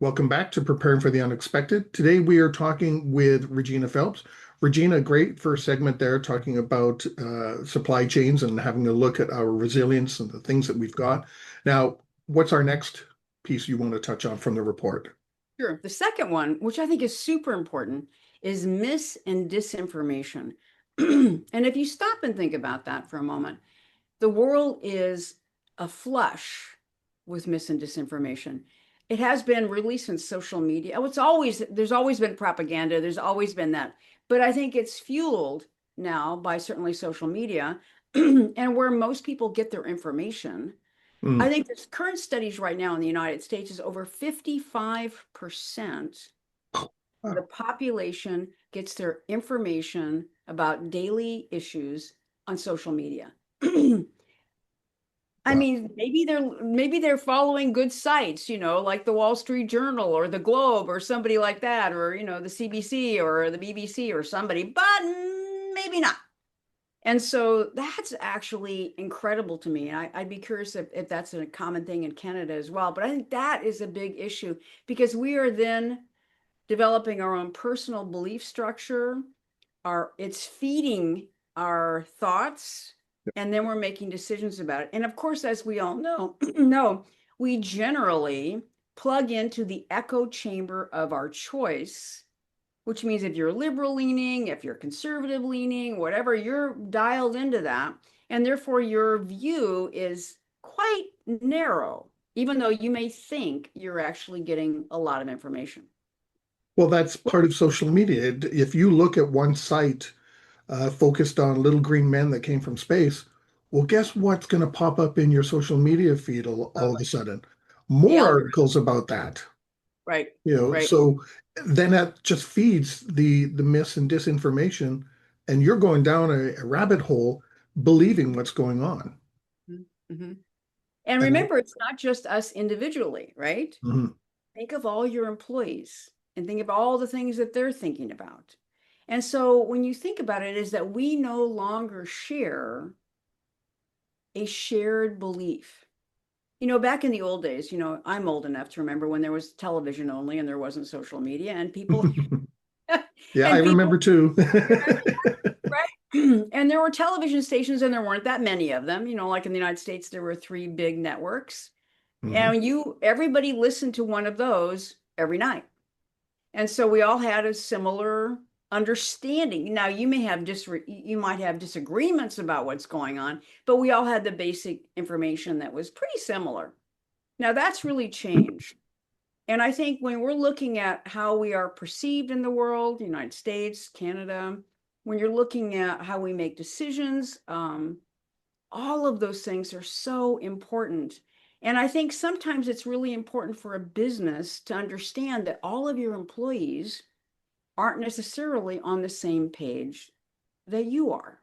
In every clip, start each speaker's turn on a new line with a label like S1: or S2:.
S1: Welcome back to Preparing for the Unexpected. Today we are talking with Regina Phelps. Regina, great first segment there, talking about supply chains and having a look at our resilience and the things that we've got. Now, what's our next piece you want to touch on from the report?
S2: Sure. The second one, which I think is super important, is mis and disinformation. And if you stop and think about that for a moment, the world is aflush with mis and disinformation. It has been really since social media. There's always been propaganda, there's always been that. But I think it's fueled now by certainly social media and where most people get their information. I
S1: Mm,
S2: think there's current studies right now in the United States is over 55% of the
S1: wow.
S2: population gets their information about daily issues on social media. I
S1: Wow.
S2: mean, maybe they're following good sites, like the Wall Street Journal or the Globe or somebody like that, or the CBC or the BBC or somebody, but maybe not. And so that's actually incredible to me. And I'd be curious if that's a common thing in Canada as well. But I think that is a big issue because we are then developing our own personal belief structure. It's feeding our thoughts, and then we're making decisions about it. And of course, as we all know, no, we generally plug into the echo chamber of our choice, which means if you're liberal leaning, if you're conservative leaning, whatever, you're dialed into that. And therefore, your view is quite narrow, even though you may think you're actually getting a lot of information.
S1: Well, that's part of social media. If you look at one site focused on little green men that came from space, well, guess what's going to pop up in your social media feed all of a sudden?
S2: The
S1: More
S2: algorithm,
S1: articles about that.
S2: right, right.
S1: So then that just feeds the mis and disinformation, and you're going down a rabbit hole believing what's going on.
S2: Mm-hmm. And
S1: And
S2: remember, it's not just us individually, right?
S1: mhm.
S2: Think of all your employees and think of all the things that they're thinking about. And so when you think about it, is that we no longer share a shared belief. Back in the old days, I'm old enough to remember when there was television only and there wasn't social media and people
S1: Yeah, I
S2: and
S1: remember
S2: people
S1: too.
S2: right. And there were television stations and there weren't that many of them. Like in the United States, there were three big networks.
S1: Mhm.
S2: And everybody listened to one of those every night. And so we all had a similar understanding. Now you might have disagreements about what's going on, but we all had the basic information that was pretty similar. Now that's really changed. And I think when we're looking at how we are perceived in the world, the United States, Canada, when you're looking at how we make decisions, all of those things are so important. And I think sometimes it's really important for a business to understand that all of your employees aren't necessarily on the same page that you are.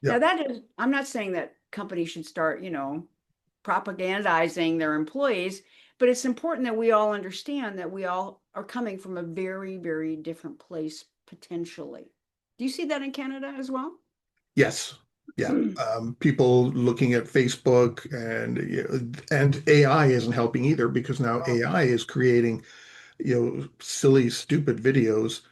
S2: Now,
S1: Yep.
S2: I'm not saying that companies should start, propagandizing their employees, but it's important that we all understand that we all are coming from a very, very different place potentially. Do you see that in Canada as well?
S1: Yes. Yeah. People looking at Facebook and AI isn't helping either because now
S2: Oh,
S1: AI is creating, silly, stupid videos,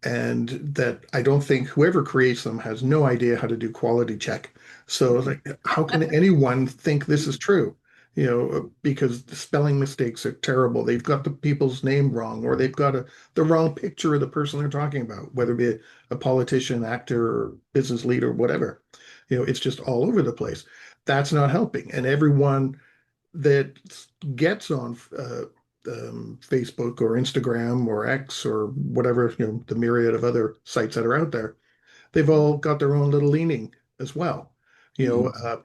S1: and that I don't think whoever creates them has no idea how to do quality check. So like, how can anyone think this is true? Because the spelling mistakes are terrible. They've got the people's name wrong, or they've got the wrong picture of the person they're talking about, whether it be a politician, actor, or business leader, whatever. It's just all over the place. That's not helping. And everyone that gets on Facebook or Instagram or X or whatever, the myriad of other sites that are out there, they've all got their own little leaning as well. You know, uh,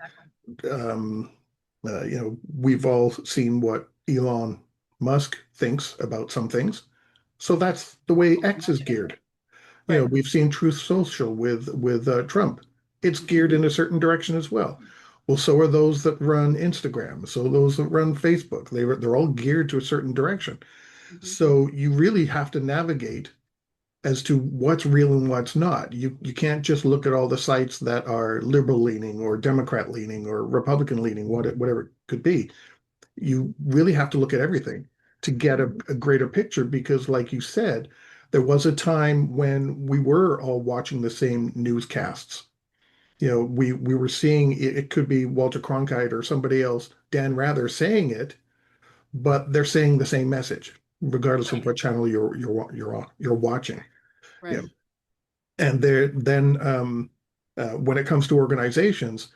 S1: um, we've all seen what Elon Musk thinks about some things. So that's the way X is geared.
S2: right.
S1: We've seen Truth Social with Trump. It's geared in a certain direction as well. Well, so are those that run Instagram. So those that run Facebook. They're all geared to a certain direction.
S2: Mhm.
S1: So you really have to navigate as to what's real and what's not. You can't just look at all the sites that are liberal leaning or Democrat leaning or Republican leaning, whatever it could be. You really have to look at everything to get
S2: Mhm.
S1: a greater picture because, like you said, there was a time when we were all watching the same newscasts. We were seeing it, it could be Walter Cronkite or somebody else, Dan Rather saying it, but they're saying the same message, regardless of
S2: Right,
S1: what channel you're watching. Yeah.
S2: right,
S1: And there then when it comes to organizations,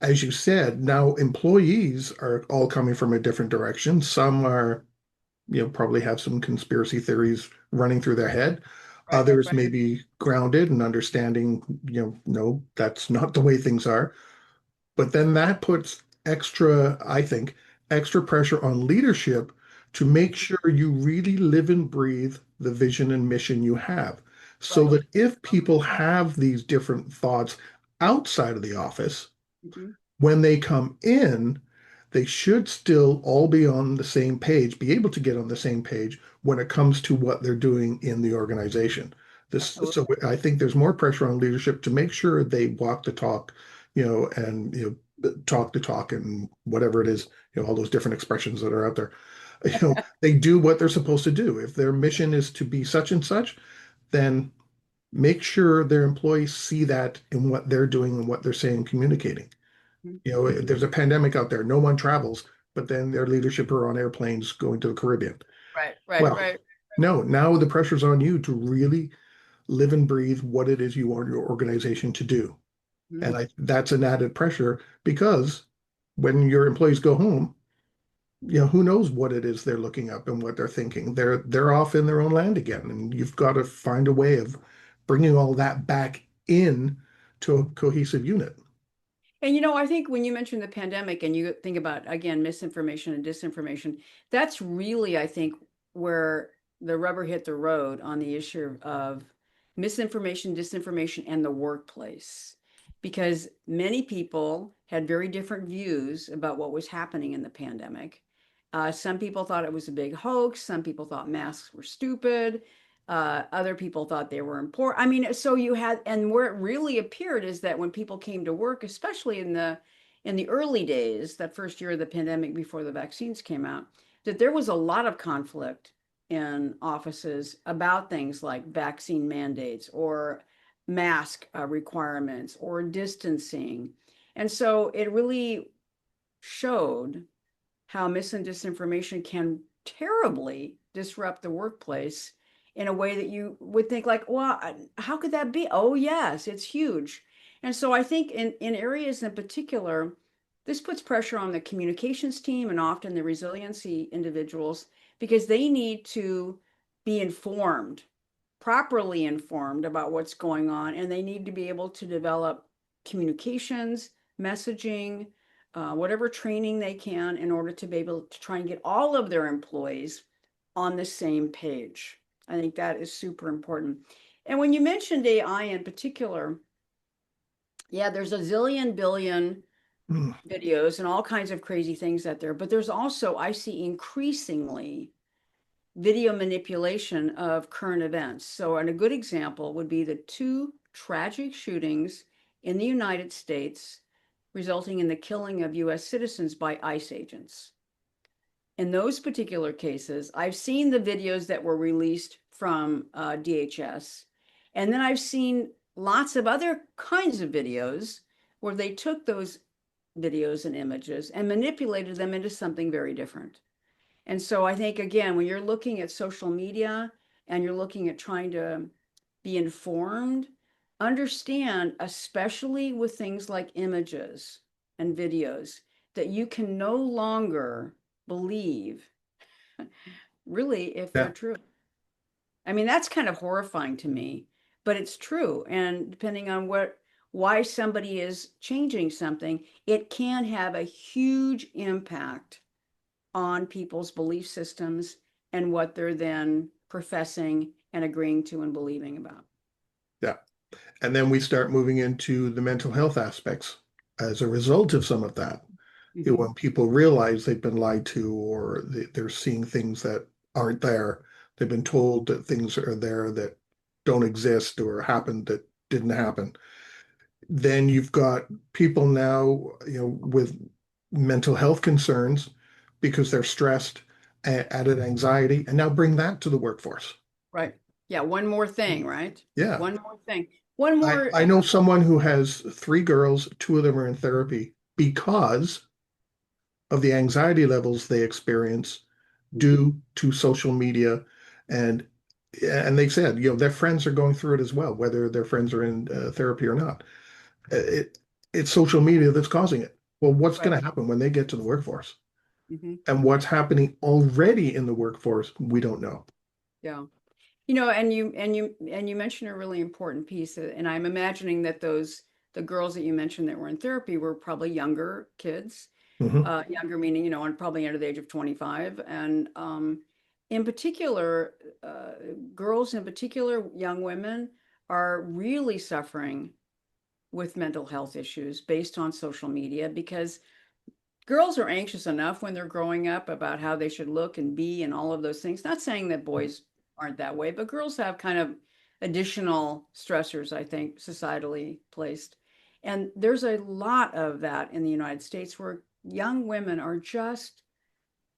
S1: as you said, now employees are all coming from a different direction. Some are, probably have some conspiracy theories running through their head.
S2: right,
S1: Others
S2: right.
S1: may be grounded and understanding, no, that's not the way things are. But then that puts extra, I think, extra pressure on leadership to make sure you really live and breathe the vision and mission you have. So
S2: Right.
S1: that if people have these different thoughts outside of the office,
S2: Mhm.
S1: when they come in, they should still all be on the same page, be able to get on the same page when it comes to what they're doing in the organization. So
S2: Absolutely.
S1: I think there's more pressure on leadership to make sure they walk the talk, and talk the talk and whatever it is, all those different expressions that are out there. They do what they're supposed to do. If their mission is to be such and such, then make sure their employees see that in what they're doing and what they're saying, communicating.
S2: Mhm.
S1: There's a pandemic out there. No one travels, but then their leadership are on airplanes going to the Caribbean.
S2: Right, right,
S1: Well,
S2: right.
S1: no, now the pressure's on you to really live and breathe what it is you want your organization to do.
S2: Mhm.
S1: And that's an added pressure because when your employees go home, who knows what it is they're looking up and what they're thinking. They're off in their own land again, and you've got to find a way of bringing all that back in to a cohesive unit.
S2: And I think when you mention the pandemic and you think about, again, misinformation and disinformation, that's really, I think, where the rubber hit the road on the issue of misinformation, disinformation, and the workplace. Because many people had very different views about what was happening in the pandemic. Some people thought it was a big hoax. Some people thought masks were stupid. Other people thought they were important. I mean, so you had, and where it really appeared is that when people came to work, especially in the early days, that first year of the pandemic before the vaccines came out, that there was a lot of conflict in offices about things like vaccine mandates or mask requirements or distancing. And so it really showed how mis and disinformation can terribly disrupt the workplace in a way that you would think like, well, how could that be? Oh, yes, it's huge. And so I think in areas in particular, this puts pressure on the communications team and often the resiliency individuals because they need to be informed, properly informed about what's going on, and they need to be able to develop communications, messaging, whatever training they can in order to be able to try and get all of their employees on the same page. I think that is super important. And when you mentioned AI in particular, yeah, there's a zillion billion
S1: Mm,
S2: videos and all kinds of crazy things out there, but there's also, I see increasingly video manipulation of current events. So, and a good example would be the two tragic shootings in the United States, resulting in the killing of US citizens by ICE agents. In those particular cases, I've seen the videos that were released from DHS, and then I've seen lots of other kinds of videos where they took those videos and images and manipulated them into something very different. And so I think, again, when you're looking at social media and you're looking at trying to be informed, understand, especially with things like images and videos, that you can no longer believe really if they're
S1: yeah,
S2: true. I mean, that's kind of horrifying to me, but it's true. And depending on why somebody is changing something, it can have a huge impact on people's belief systems and what they're then professing and agreeing to and believing about.
S1: yeah. And then we start moving into the mental health aspects as a result of some of that.
S2: Mhm.
S1: When people realize they've been lied to or they're seeing things that aren't there, they've been told that things are there that don't exist or happened that didn't happen. Then you've got people now, with mental health concerns because they're stressed, added anxiety, and now bring that to the workforce.
S2: Right. Yeah. One more thing, right?
S1: Yeah.
S2: One more thing. One
S1: I,
S2: more.
S1: I know someone who has three girls, two of them are in therapy because of the anxiety levels they experience
S2: Mhm.
S1: due to social media. and and they said, their friends are going through it as well, whether their friends are in therapy or not. It's social media that's causing it. Well, what's
S2: Right.
S1: going to happen when they get to the workforce?
S2: Hmm.
S1: And what's happening already in the workforce, we don't know.
S2: Yeah. And you mentioned a really important piece, and I'm imagining that the girls that you mentioned that were in therapy were probably younger kids,
S1: Hmm.
S2: younger meaning, probably under the age of 25. And in particular, uh, girls in particular, young women are really suffering with mental health issues based on social media because girls are anxious enough when they're growing up about how they should look and be and all of those things. Not saying that boys aren't that way, but girls have kind of additional stressors, I think, societally placed. And there's a lot of that in the United States where young women are just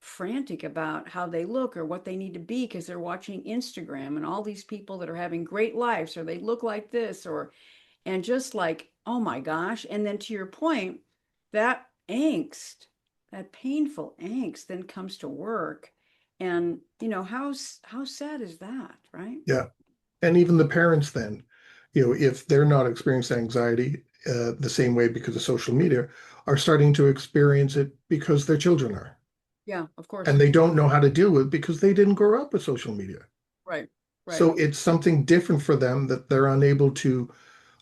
S2: frantic about how they look or what they need to be because they're watching Instagram and all these people that are having great lives or they look like this or and just like, oh my gosh. And then to your point, that angst, that painful angst then comes to work. And how sad is that, right?
S1: Yeah. And even the parents then, if they're not experiencing anxiety the same way because of social media, are starting to experience it because their children are.
S2: Yeah, of course.
S1: And they don't know how to deal with it because they didn't grow up with social media.
S2: Right. Right.
S1: So it's something different for them that they're unable to,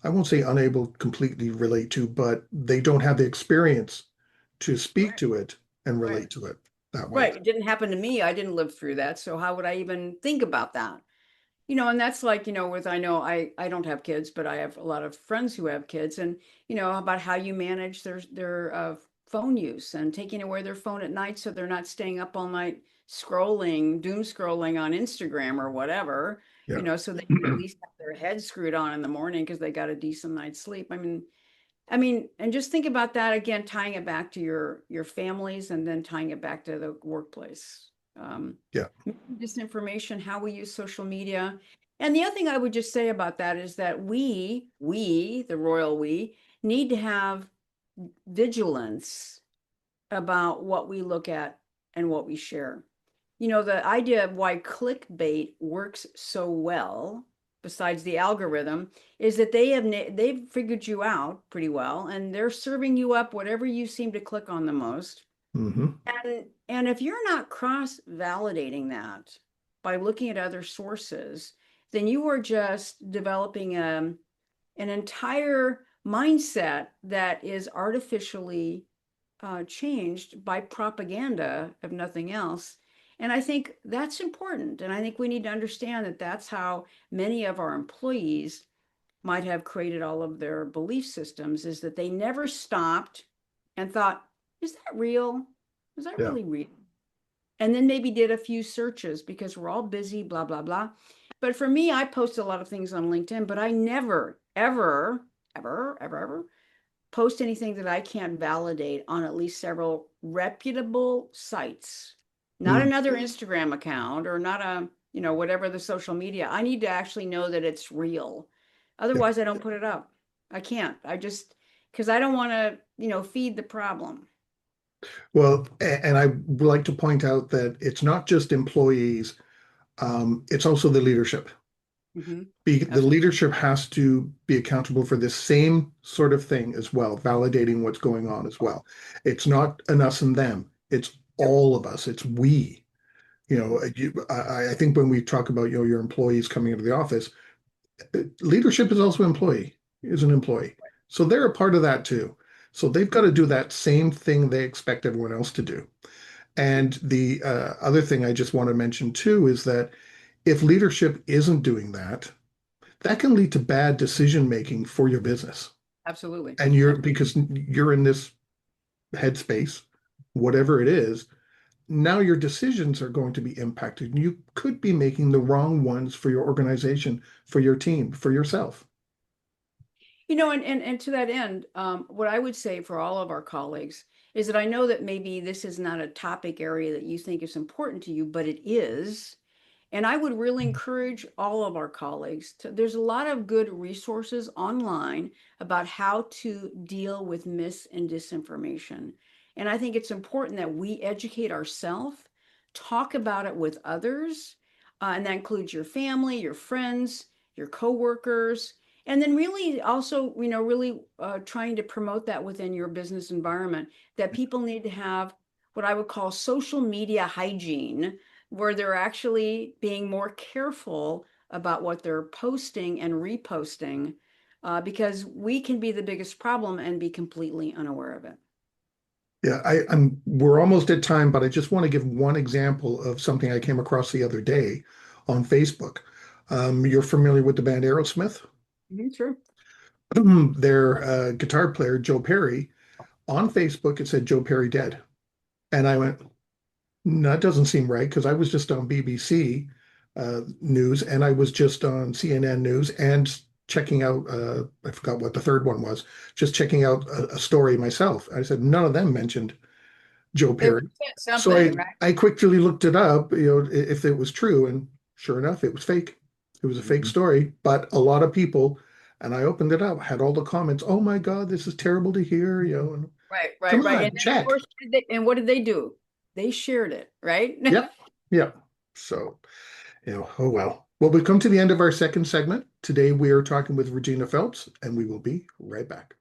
S1: I won't say unable to completely relate to, but they don't have the experience to speak
S2: Right.
S1: to it and
S2: Right.
S1: relate to it that way.
S2: Right. It didn't happen to me. I didn't live through that. So how would I even think about that? And that's like, with I know I don't have kids, but I have a lot of friends who have kids, and about how you manage their phone use and taking away their phone at night so they're not staying up all night scrolling, doom scrolling on Instagram or whatever,
S1: Yeah.
S2: so they can at least have their head screwed on in the morning because they got a decent night's sleep. I mean, and just think about that again, tying it back to your families and then tying it back to the workplace. Um,
S1: Yeah.
S2: Disinformation, how we use social media. And the other thing I would just say about that is that we, the royal we, need to have vigilance about what we look at and what we share. The idea of why clickbait works so well, besides the algorithm, is that they've figured you out pretty well, and they're serving you up whatever you seem to click on the most.
S1: Hmm.
S2: And if you're not cross-validating that by looking at other sources, then you are just developing an entire mindset that is artificially changed by propaganda, if nothing else. And I think that's important. And I think we need to understand that that's how many of our employees might have created all of their belief systems, is that they never stopped and thought, is that real? Is that
S1: Yeah.
S2: really real? And then maybe did a few searches because we're all busy, blah, blah, blah. But for me, I post a lot of things on LinkedIn, but I never, ever, ever, ever, ever post anything that I can't validate on at least several reputable sites, not
S1: Mm.
S2: another Instagram account or not whatever the social media. I need to actually know that it's real.
S1: Yeah.
S2: Otherwise, I don't put it up. I can't. Because I don't want to, feed the problem.
S1: Well, and I would like to point out that it's not just employees, it's also the leadership.
S2: Hmm.
S1: The
S2: Absolutely.
S1: leadership has to be accountable for this same sort of thing as well, validating what's going on as well. It's not an us and them, it's
S2: Yep.
S1: all of us, it's we.
S2: Hmm.
S1: I think when we talk about, your employees coming into the office, leadership is also employee, is an employee. So they're a part of that too. So they've got to do that same thing they expect everyone else to do. And the other thing I just want to mention too is that if leadership isn't doing that, that can lead to bad decision making for your business.
S2: Absolutely.
S1: And you're because you're in this headspace, whatever it is, now your decisions are going to be impacted. You could be making the wrong ones for your organization, for your team, for yourself.
S2: And to that end, what I would say for all of our colleagues is that I know that maybe this is not a topic area that you think is important to you, but it is. And I would really encourage all of our colleagues to, there's a lot of good resources online about how to deal with mis and disinformation. And I think it's important that we educate ourselves, talk about it with others, and that includes your family, your friends, your coworkers, and then really also, really trying to promote that within your business environment, that people need to have what I would call social media hygiene, where they're actually being more careful about what they're posting and reposting, because we can be the biggest problem and be completely unaware of it.
S1: Yeah, we're almost at time, but I just want to give one example of something I came across the other day on Facebook. You're familiar with the band Aerosmith?
S2: Mhm, sure.
S1: Their guitar player, Joe Perry, on Facebook, it said Joe Perry dead. And I went, no, that doesn't seem right because I was just on BBC News and I was just on CNN News and checking out, I forgot what the third one was, just checking out a story myself. I said, none of them mentioned Joe
S2: They would
S1: Perry.
S2: say
S1: So
S2: something, right?
S1: I quickly looked it up, if it was true, and sure enough, it was fake. It was a fake story, but a lot of people, and I opened it up, had all the comments, "Oh my God, this is terrible to hear," and
S2: Right,
S1: come
S2: right, right. And
S1: on,
S2: then of
S1: check.
S2: course, and what did they do? They shared it, right?
S1: Yep, yep. So, oh well. Well, we've come to the end of our second segment. Today we are talking with Regina Phelps, and we will be right back.